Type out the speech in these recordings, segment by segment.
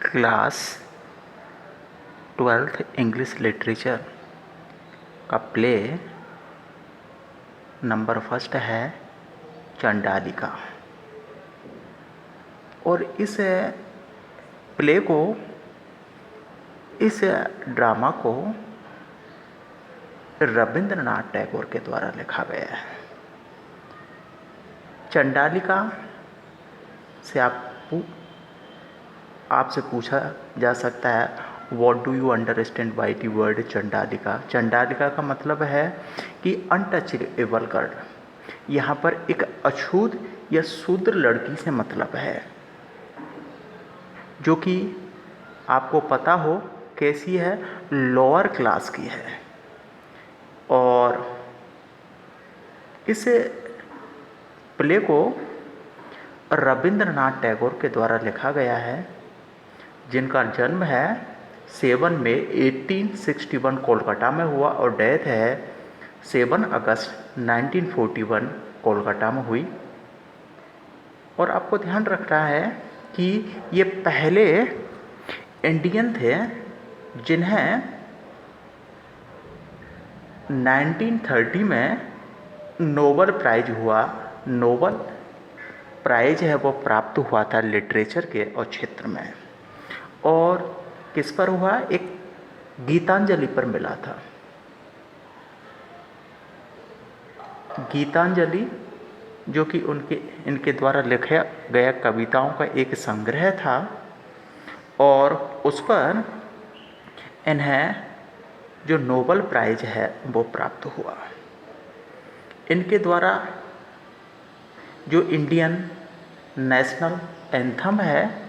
Class 12th English literature का play number first है चंडालिका। और इस प्ले को, इस ड्रामा को रविंद्रनाथ टैगोर के द्वारा लिखा गया है। चंडालिका से आपसे पूछा जा सकता है, what do you understand by the word Chandalika. Chandalika का मतलब है कि अनटचेबल गर्ल। यहाँ पर एक अछूत या शूद्र लड़की से मतलब है, जो कि आपको पता हो कैसी है, लोअर क्लास की है। और इस प्ले को रविंद्रनाथ टैगोर के द्वारा लिखा गया है, जिनका जन्म है 7 मई 1861 कोलकाता में हुआ और डेथ है 7 अगस्त 1941 कोलकाता में हुई। और आपको ध्यान रखना है कि ये पहले इंडियन थे जिन्हें 1930 में नोबेल प्राइज हुआ। नोबेल प्राइज है वो प्राप्त हुआ था लिटरेचर के और क्षेत्र में। और किस पर हुआ? एक गीतांजलि पर मिला था। गीतांजलि जो कि इनके द्वारा लिखा गया कविताओं का एक संग्रह था, और उस पर इन्हें जो नोबेल प्राइज है वो प्राप्त हुआ। इनके द्वारा जो इंडियन नेशनल एंथम है,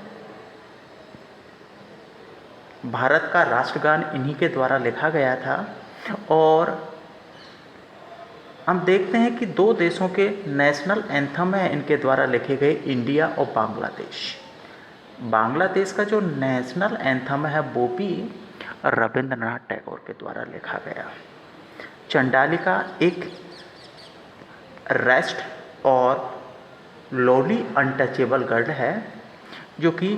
भारत का राष्ट्रगान इन्हीं के द्वारा लिखा गया था। और हम देखते हैं कि 2 देशों के नेशनल एंथम है इनके द्वारा लिखे गए, इंडिया और बांग्लादेश। बांग्लादेश का जो नेशनल एंथम है वो भी रविंद्रनाथ टैगोर के द्वारा लिखा गया। चंडालिका एक रेस्ट और लोली अनटचेबल गर्ल है, जो कि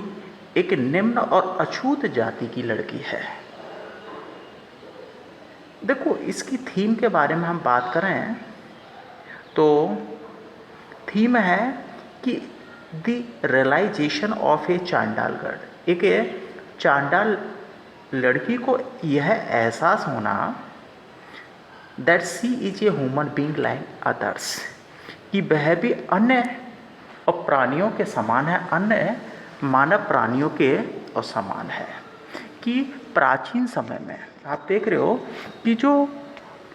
एक निम्न और अछूत जाति की लड़की है। देखो, इसकी थीम के बारे में हम बात करें तो थीम है कि द रियलाइजेशन ऑफ ए चांडाल गर्ल। एक चांडाल लड़की को यह एहसास होना that she is a human being like others, कि वह भी अन्य और प्राणियों के समान है, अन्य मानव प्राणियों के और समान है। कि प्राचीन समय में आप देख रहे हो कि जो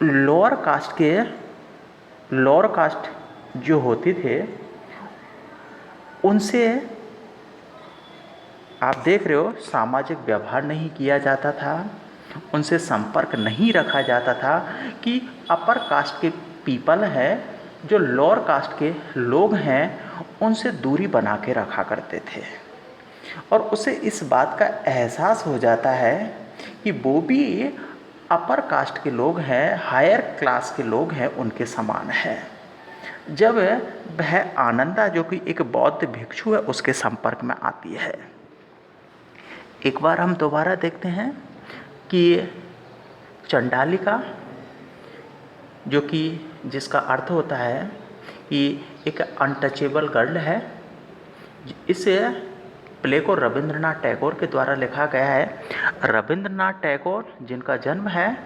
लोअर कास्ट जो होते थे, उनसे आप देख रहे हो सामाजिक व्यवहार नहीं किया जाता था, उनसे संपर्क नहीं रखा जाता था। कि अपर कास्ट के पीपल है, जो लोअर कास्ट के लोग हैं, उनसे दूरी बना के रखा करते थे। और उसे इस बात का एहसास हो जाता है कि वो भी अपर कास्ट के लोग हैं, हायर क्लास के लोग हैं, उनके समान है। जब वह आनंदा, जो कि एक बौद्ध भिक्षु है, उसके संपर्क में आती है। एक बार हम दोबारा देखते हैं कि चंडालिका, जो कि जिसका अर्थ होता है कि एक अनटचेबल गर्ल है, इस प्ले को रविंद्रनाथ टैगोर के द्वारा लिखा गया है। रविंद्रनाथ टैगोर जिनका जन्म है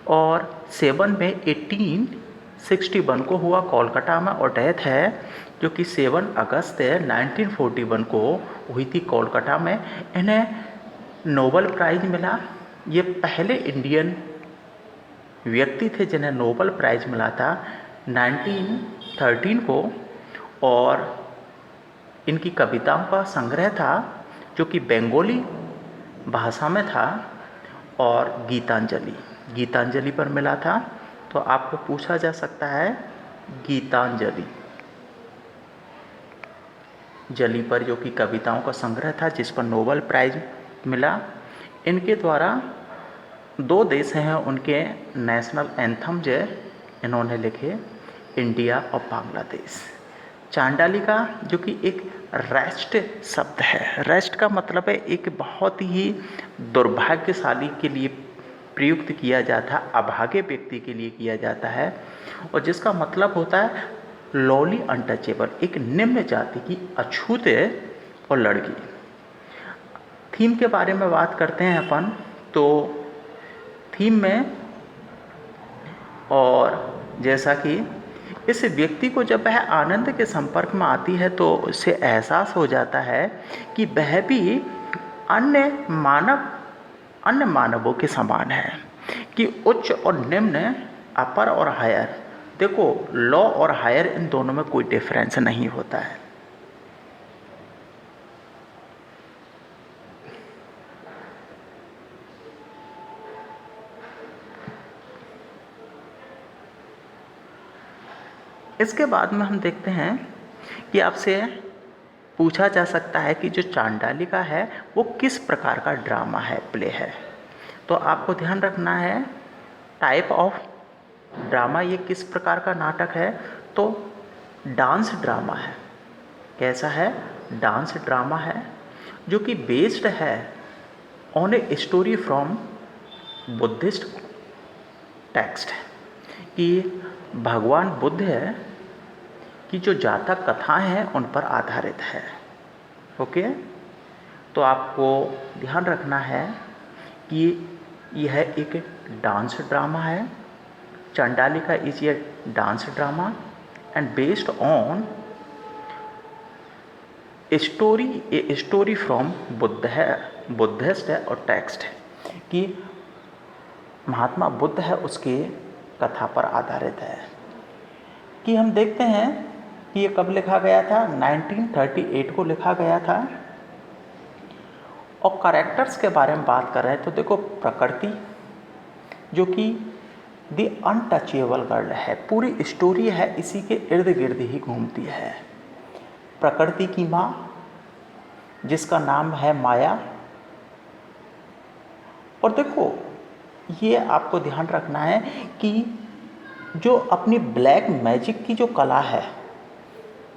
और 7 मई 1861 को हुआ कोलकाता में, और डेथ है जो कि 7 अगस्त 1941 को हुई थी कोलकाता में। इन्हें नोबेल प्राइज मिला। ये पहले इंडियन व्यक्ति थे जिन्हें नोबेल प्राइज मिला था 1913 को। और इनकी कविताओं का संग्रह था जो कि बंगाली भाषा में था, और गीतांजलि पर मिला था। तो आपको पूछा जा सकता है गीतांजलि पर, जो कि कविताओं का संग्रह था जिस पर नोबेल प्राइज मिला। इनके द्वारा 2 देश हैं उनके नेशनल एंथम जो इन्होंने लिखे, इंडिया और बांग्लादेश। चांडालिका जो कि एक रेस्ट शब्द है। रेस्ट का मतलब है एक बहुत ही दुर्भाग्यशाली के लिए प्रयुक्त किया जाता है, अभागे व्यक्ति के लिए किया जाता है, और जिसका मतलब होता है लॉली अनटचेबल, एक निम्न जाति की अछूते और लड़की। थीम के बारे में बात करते हैं अपन, तो थीम में, और जैसा कि इस व्यक्ति को जब वह आनंद के संपर्क में आती है तो उसे एहसास हो जाता है कि वह भी अन्य मानवों के समान है, कि उच्च और निम्न, अपर और हायर। देखो, लो और हायर इन दोनों में कोई डिफरेंस नहीं होता है। इसके बाद में हम देखते हैं कि आपसे पूछा जा सकता है कि जो चांडालिका है वो किस प्रकार का ड्रामा है, प्ले है। तो आपको ध्यान रखना है टाइप ऑफ ड्रामा, ये किस प्रकार का नाटक है। तो डांस ड्रामा है। कैसा है? डांस ड्रामा है, जो कि बेस्ड है on a story from Buddhist text, कि भगवान बुद्ध है की जो जातक कथाएं हैं उन पर आधारित है। ओके, तो आपको ध्यान रखना है कि यह एक डांस ड्रामा है। Chandalika is a dance drama and based on a story from Buddhist है और टेक्स्ट है, कि महात्मा बुद्ध है उसके कथा पर आधारित है। कि हम देखते हैं कि ये कब लिखा गया था, 1938 को लिखा गया था। और कैरेक्टर्स के बारे में बात कर रहे हैं तो देखो, प्रकृति जो कि द अनटचेबल गर्ल है, पूरी स्टोरी है इसी के इर्द गिर्द ही घूमती है। प्रकृति की माँ जिसका नाम है माया। और देखो, ये आपको ध्यान रखना है कि जो अपनी ब्लैक मैजिक की जो कला है,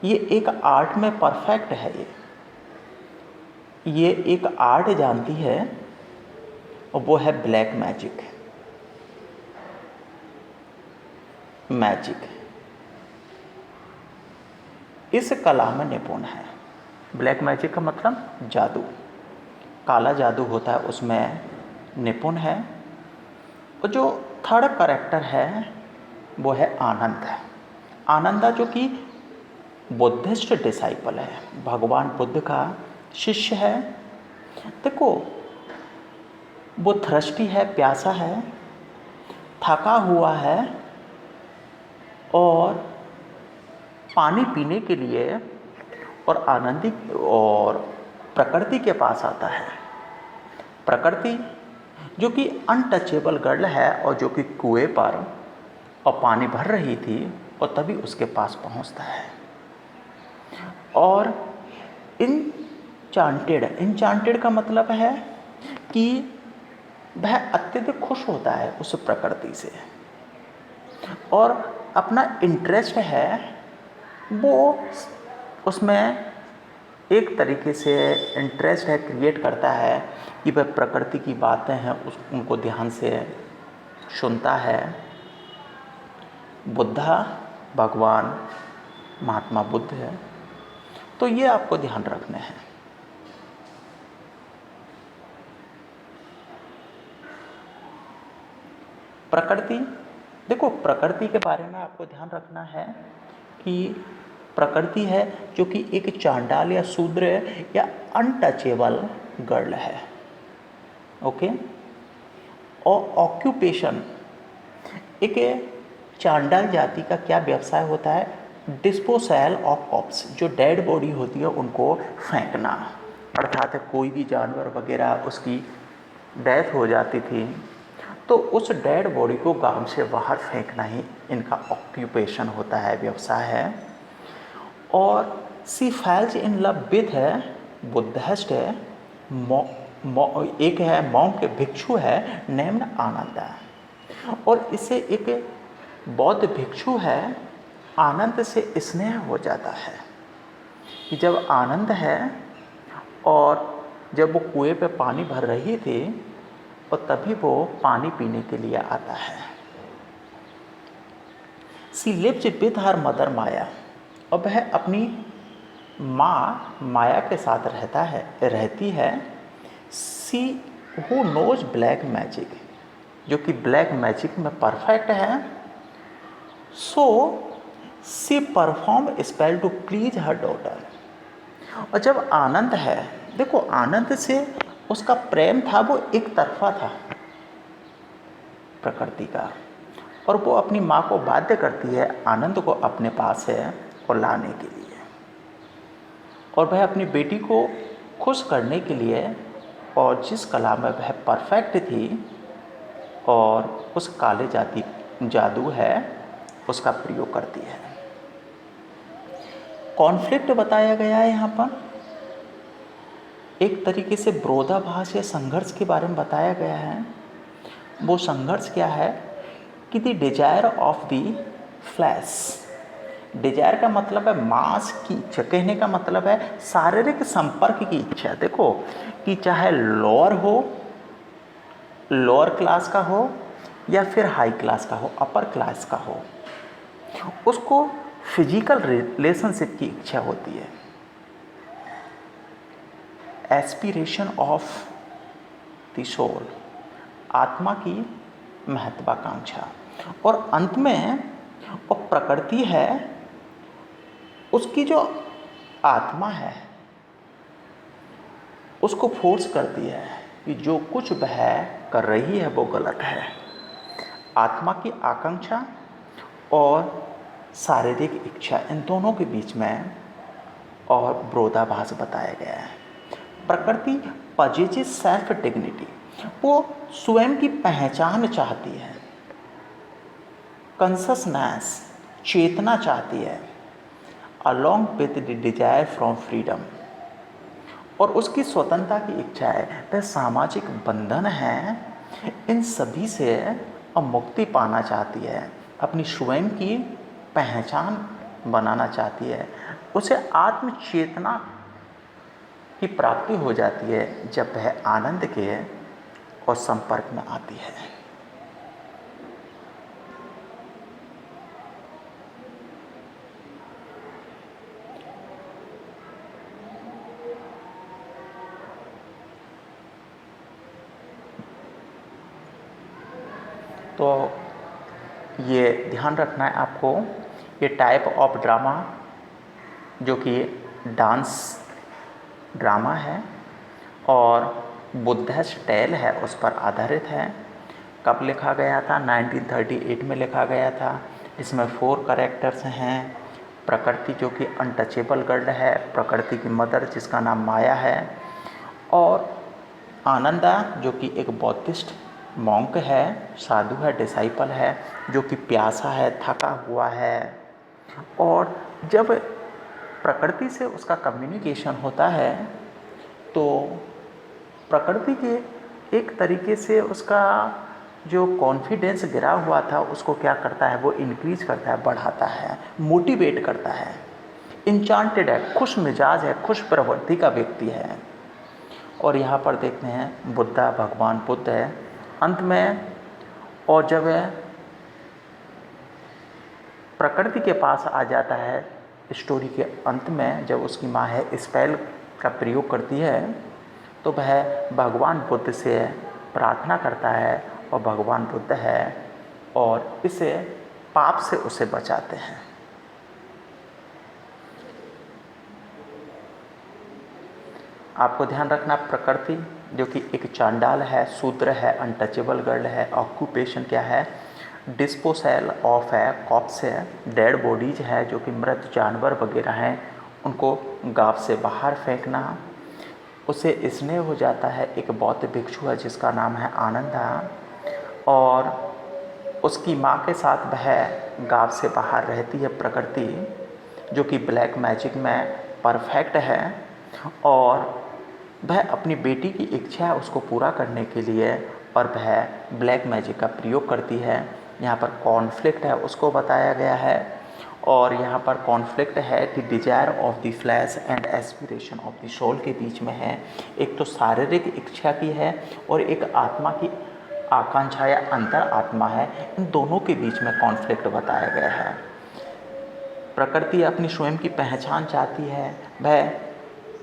ये एक आर्ट में परफेक्ट है। ये एक आर्ट जानती है और वो है ब्लैक मैजिक। इस कला में निपुण है। ब्लैक मैजिक का मतलब जादू, काला जादू होता है, उसमें निपुण है। और जो थर्ड कैरेक्टर है वो है आनंद। आनंदा जो कि बुद्धिस्ट डिसाइपल है, भगवान बुद्ध का शिष्य है। देखो, वो थ्रस्टी है, प्यासा है, थका हुआ है और पानी पीने के लिए और आनंदित और प्रकृति के पास आता है। प्रकृति जो कि अनटचेबल गर्ल है और जो कि कुएं पर और पानी भर रही थी, और तभी उसके पास पहुंचता है। और इनचांटेड का मतलब है कि वह अत्यधिक खुश होता है उस प्रकृति से, और अपना इंटरेस्ट है वो उसमें एक तरीके से इंटरेस्ट है, क्रिएट करता है कि वह प्रकृति की बातें हैं उनको ध्यान से सुनता है। बुद्धा भगवान महात्मा बुद्ध है। तो ये आपको ध्यान रखने हैं। प्रकृति, देखो, प्रकृति के बारे में आपको ध्यान रखना है कि प्रकृति है जो कि एक चांडाल या शूद्र या अनटचेबल गर्ल है। ओके, और ऑक्यूपेशन, एक चांडाल जाति का क्या व्यवसाय होता है, डिस्पोजल ऑफ कॉप्स, जो डेड बॉडी होती है उनको फेंकना। अर्थात कोई भी जानवर वगैरह उसकी डेथ हो जाती थी तो उस डेड बॉडी को गांव से बाहर फेंकना ही इनका ऑक्यूपेशन होता है, व्यवसाय है। और सी फैल्स इन लव विथ है बुद्धिस्ट है, एक है मॉन्क भिक्षु है नेम्ड आनंद, और इसे एक बौद्ध भिक्षु है आनंद से स्नेह हो जाता है। कि जब आनंद है और जब वो कुएं पे पानी भर रही थी और तभी वो पानी पीने के लिए आता है। She lives with her mother Maya, और वह अपनी माँ माया के साथ रहती है। She who knows black magic, जो कि ब्लैक मैजिक में परफेक्ट है। So she perform spell to please her daughter. और जब आनंद है, देखो आनंद से उसका प्रेम था वो एक तरफा था प्रकृति का, और वो अपनी माँ को बाध्य करती है आनंद को अपने पास है और लाने के लिए, और वह अपनी बेटी को खुश करने के लिए और जिस कला में वह परफेक्ट थी और उस काले जादू है उसका प्रयोग करती है। कॉन्फ्लिक्ट बताया गया है यहाँ पर, एक तरीके से विरोधाभास या संघर्ष के बारे में बताया गया है। वो संघर्ष क्या है कि the desire of the flesh, desire का मतलब है मांस की इच्छा, कहने का मतलब है शारीरिक संपर्क की इच्छा। देखो कि चाहे लोअर क्लास का हो या फिर हाई क्लास का हो, अपर क्लास का हो, उसको फिजिकल रिलेशनशिप की इच्छा होती है। एस्पिरेशन ऑफ द सोल, आत्मा की महत्वाकांक्षा, और अंत में वो प्रकृति है, उसकी जो आत्मा है उसको फोर्स करती है कि जो कुछ वह कर रही है वो गलत है। आत्मा की आकांक्षा और शारीरिक इच्छा, इन दोनों के बीच में और विरोधाभास बताया गया है। प्रकृति पजेजेस सेल्फ डिग्निटी, वो स्वयं की पहचान चाहती है। कंससनेस, चेतना चाहती है। Along with the desire from freedom, और उसकी स्वतंत्रता की इच्छा है। वह सामाजिक बंधन है, इन सभी से मुक्ति पाना चाहती है, अपनी स्वयं की पहचान बनाना चाहती है। उसे आत्म चेतना की प्राप्ति हो जाती है जब वह आनंद के और संपर्क में आती है। तो ये ध्यान रखना है आपको, ये टाइप ऑफ ड्रामा जो कि डांस ड्रामा है और बुद्धिस्ट टेल है उस पर आधारित है। कब लिखा गया था? 1938 में लिखा गया था। इसमें 4 कैरेक्टर्स हैं। प्रकृति जो कि अनटचेबल गर्ल है, प्रकृति की मदर जिसका नाम माया है, और आनंदा जो कि एक बौद्धिस्ट मॉन्क है, साधु है, डिसाइपल है, जो कि प्यासा है, थका हुआ है। और जब प्रकृति से उसका कम्युनिकेशन होता है तो प्रकृति के एक तरीके से उसका जो कॉन्फिडेंस गिरा हुआ था उसको क्या करता है, वो इंक्रीज करता है, बढ़ाता है, मोटिवेट करता है। इंचांटेड है, खुश मिजाज है, खुश प्रवृत्ति का व्यक्ति है। और यहाँ पर देखते हैं बुद्धा, भगवान बुद्ध है अंत में। और जब प्रकृति के पास आ जाता है स्टोरी के अंत में, जब उसकी माँ है स्पेल का प्रयोग करती है, तो वह भगवान बुद्ध से प्रार्थना करता है और भगवान बुद्ध है और इसे पाप से उसे बचाते हैं। आपको ध्यान रखना, प्रकृति जो कि एक चांडाल है, शूद्र है, अनटचेबल गर्ल है, ऑक्यूपेशन क्या है, डिस्पोसेल ऑफ है, कॉप्स है, डेड बॉडीज है जो कि मृत जानवर वगैरह हैं, उनको गांव से बाहर फेंकना। उसे स्नेह हो जाता है एक बौद्ध भिक्षु है जिसका नाम है आनंदा, और उसकी माँ के साथ वह गांव से बाहर रहती है प्रकृति, जो कि ब्लैक मैजिक में परफेक्ट है, और वह अपनी बेटी की इच्छा है उसको पूरा करने के लिए और वह ब्लैक मैजिक का प्रयोग करती है। यहाँ पर कॉन्फ्लिक्ट है उसको बताया गया है। और यहाँ पर कॉन्फ्लिक्ट है the desire of the flesh and aspiration of the soul के बीच में है। एक तो शारीरिक इच्छा की है और एक आत्मा की आकांक्षा या अंतर आत्मा है। इन दोनों के बीच में कॉन्फ्लिक्ट बताया गया है। प्रकृति अपनी स्वयं की पहचान चाहती है, वह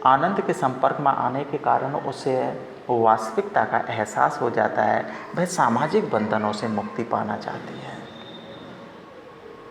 आनंद के संपर्क में आने के कारण उसे वास्तविकता का एहसास हो जाता है, वह सामाजिक बंधनों से मुक्ति पाना चाहती है।